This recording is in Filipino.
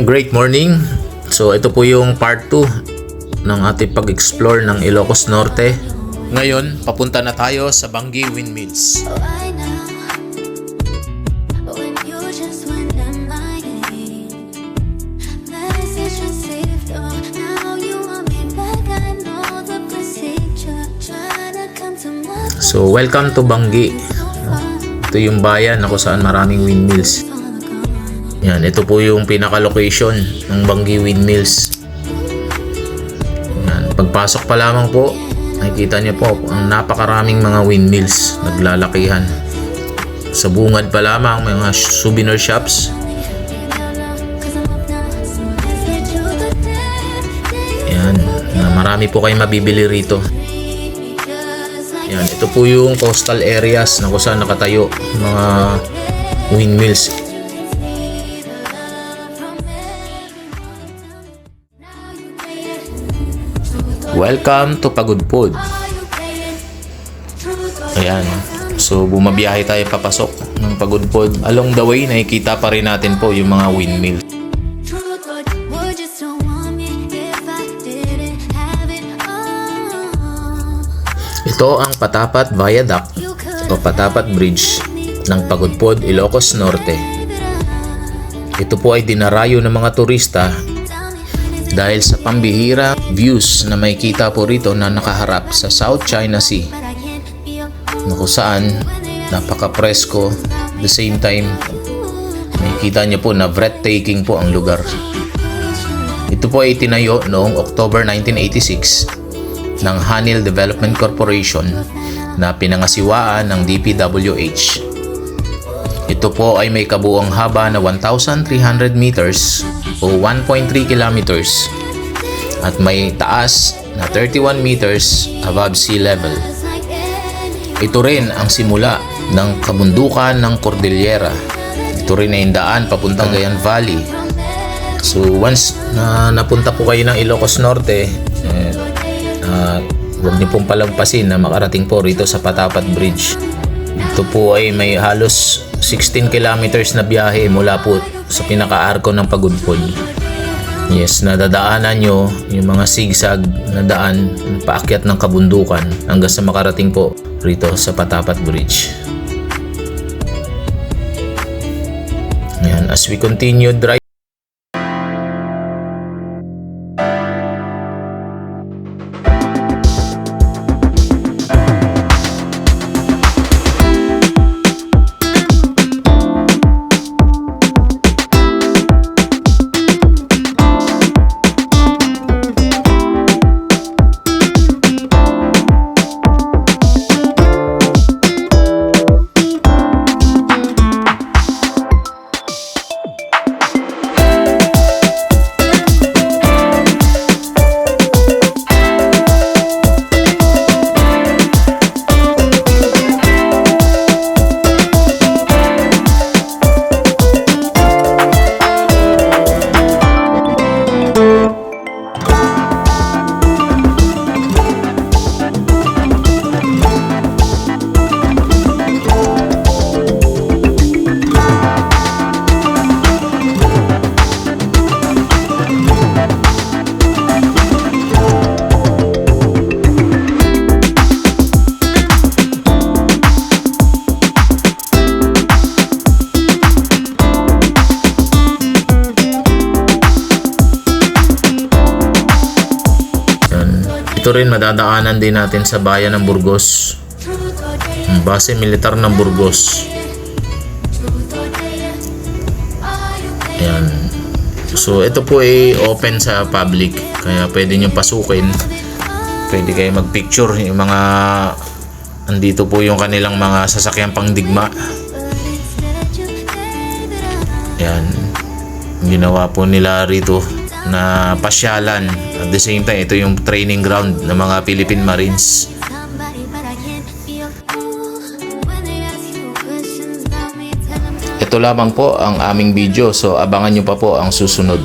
Great morning. So ito po yung part 2 ng ating pag-explore ng Ilocos Norte. Ngayon, papunta na tayo sa Bangi Windmills. So welcome to Bangi. Ito yung bayan na kung saan maraming windmills. Yan, ito po yung pinaka-location ng Bangi Windmills. Yan, pagpasok pa lamang po, nakikita niyo po ang napakaraming mga windmills naglalakihan. Sa bungad pa lamang may mga souvenir shops. Yan, marami po kayong mabibili rito. Yan, ito po yung coastal areas na kung saan nakatayo mga windmills. Welcome to Pagudpod. Ayan. So bumabiyahe tayo papasok ng Pagudpod. Along the way, nakikita pa rin natin po yung mga windmill. Ito ang Patapat Viaduct o Patapat Bridge ng Pagudpod, Ilocos Norte. Ito po ay dinarayo ng mga turista dahil sa pambihira views na may kita po rito na nakaharap sa South China Sea, na kung saan napaka-presko, at the same time makikita niyo po na breathtaking po ang lugar. Ito po ay tinayo noong October 1986 ng Hanil Development Corporation na pinangasiwaan ng DPWH. Ito po ay may kabuuang haba na 1,300 meters o 1.3 kilometers at may taas na 31 meters above sea level. Ito rin ang simula ng kabundukan ng Cordillera. Ito rin ay daan papuntang Cagayan Valley. So once na napunta po kayo ng Ilocos Norte, huwag niyo pong palagpasin na makarating po rito sa Patapat Bridge. Ito po ay may halos 16 kilometers na biyahe mula po sa pinaka-arko ng Pagudpod. Yes, nadadaanan nyo yung mga sigsag na daan paakyat ng kabundukan hanggang sa makarating po rito sa Patapat Bridge. Yan, as we continue drive. Ito rin madadaanan din natin sa bayan ng Burgos, base militar ng Burgos. Ayan. So ito po ay open sa public, kaya pwede nyo pasukin, pwede kayo magpicture. Yung mga andito po yung kanilang mga sasakyang pangdigma. Ayan, ginawa po nila rito na pasyalan. At the same time, ito yung training ground ng mga Philippine Marines. Ito lamang po ang aming video, so abangan nyo pa po ang susunod.